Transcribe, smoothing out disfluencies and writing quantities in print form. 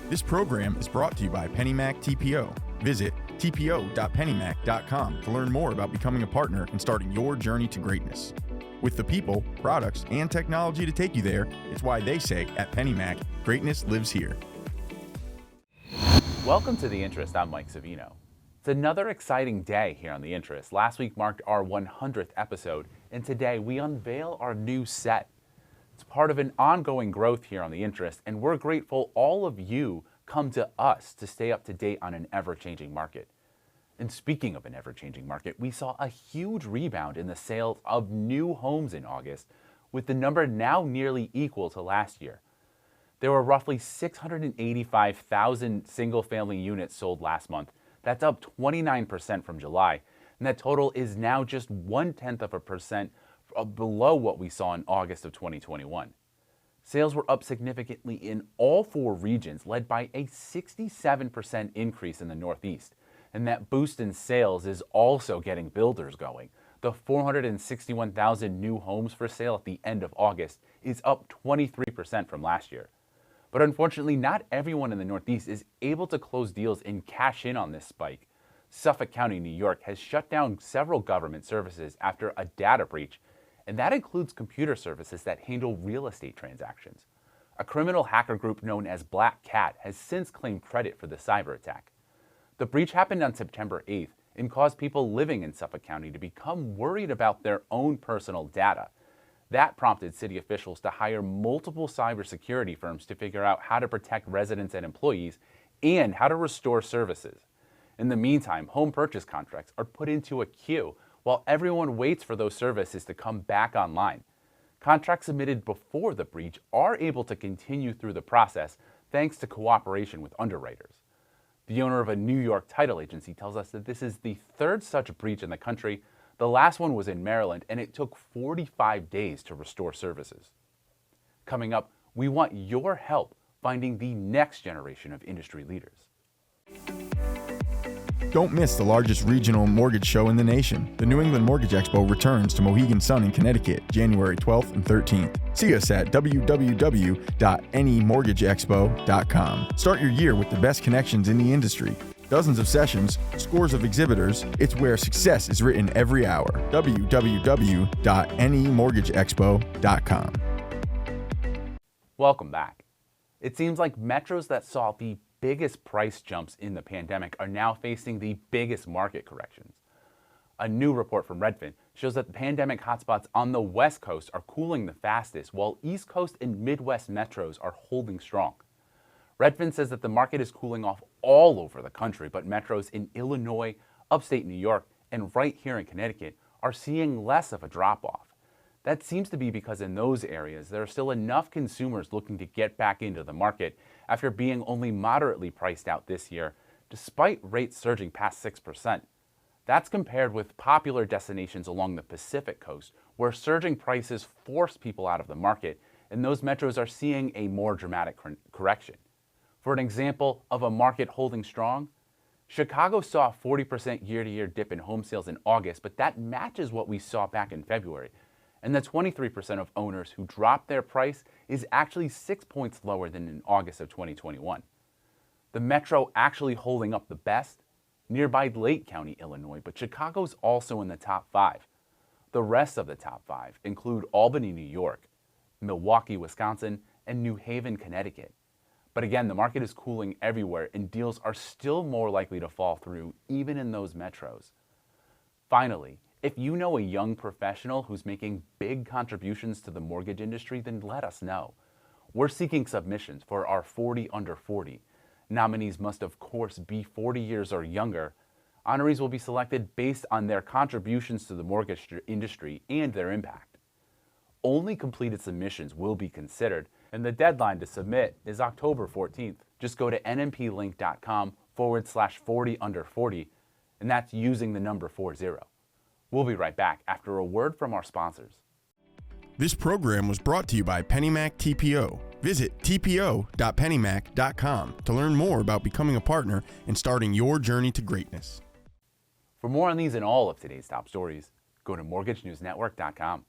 This program is brought to you by PennyMac TPO. Visit tpo.pennymac.com to learn more about becoming a partner and starting your journey to greatness. With the people, products, and technology to take you there, it's why they say at PennyMac, greatness lives here. Welcome to The Interest. I'm Mike Savino. It's another exciting day here on The Interest. Last week marked our 100th episode, and today we unveil our new set. It's part of an ongoing growth here on The Interest, and we're grateful all of you come to us to stay up to date on an ever-changing market. And speaking of an ever-changing market, we saw a huge rebound in the sales of new homes in August, with the number now nearly equal to last year. There were roughly 685,000 single-family units sold last month. That's up 29% from July, and that total is now just 0.1% below what we saw in August of 2021. Sales were up significantly in all four regions, led by a 67% increase in the Northeast. And that boost in sales is also getting builders going. The 461,000 new homes for sale at the end of August is up 23% from last year. But unfortunately, not everyone in the Northeast is able to close deals and cash in on this spike. Suffolk County, New York has shut down several government services after a data breach, and that includes computer services that handle real estate transactions. A criminal hacker group known as Black Cat has since claimed credit for the cyber attack. The breach happened on September 8th and caused people living in Suffolk County to become worried about their own personal data. That prompted city officials to hire multiple cybersecurity firms to figure out how to protect residents and employees and how to restore services. In the meantime, home purchase contracts are put into a queue while everyone waits for those services to come back online. Contracts submitted before the breach are able to continue through the process thanks to cooperation with underwriters. The owner of a New York title agency tells us that this is the third such breach in the country. The last one was in Maryland, and it took 45 days to restore services. Coming up, we want your help finding the next generation of industry leaders. Don't miss the largest regional mortgage show in the nation. The New England Mortgage Expo returns to Mohegan Sun in Connecticut, January 12th and 13th. See us at www.nemortgageexpo.com. Start your year with the best connections in the industry. Dozens of sessions, scores of exhibitors. It's where success is written every hour. www.nemortgageexpo.com. Welcome back. It seems like metros that saw the biggest price jumps in the pandemic are now facing the biggest market corrections. A new report from Redfin shows that the pandemic hotspots on the West Coast are cooling the fastest, while East Coast and Midwest metros are holding strong. Redfin says that the market is cooling off all over the country, but metros in Illinois, upstate New York, and right here in Connecticut are seeing less of a drop-off. That seems to be because in those areas, there are still enough consumers looking to get back into the market after being only moderately priced out this year, despite rates surging past 6%. That's compared with popular destinations along the Pacific coast, where surging prices force people out of the market, and those metros are seeing a more dramatic correction. For an example of a market holding strong, Chicago saw a 40% year-to-year dip in home sales in August, but that matches what we saw back in February. And the 23% of owners who dropped their price is actually 6 points lower than in August of 2021. The metro actually holding up the best, nearby Lake County, Illinois, but Chicago's also in the top 5. The rest of the top 5 include Albany, New York, Milwaukee, Wisconsin, and New Haven, Connecticut. But again, the market is cooling everywhere, and deals are still more likely to fall through, even in those metros. Finally, if you know a young professional who's making big contributions to the mortgage industry, then let us know. We're seeking submissions for our 40 under 40. Nominees must, of course, be 40 years or younger. Honorees will be selected based on their contributions to the mortgage industry and their impact. Only completed submissions will be considered, and the deadline to submit is October 14th. Just go to nmplink.com/40 under 40, and that's using the number 40. We'll be right back after a word from our sponsors. This program was brought to you by PennyMac TPO. Visit tpo.pennymac.com to learn more about becoming a partner and starting your journey to greatness. For more on these and all of today's top stories, go to mortgagenewsnetwork.com.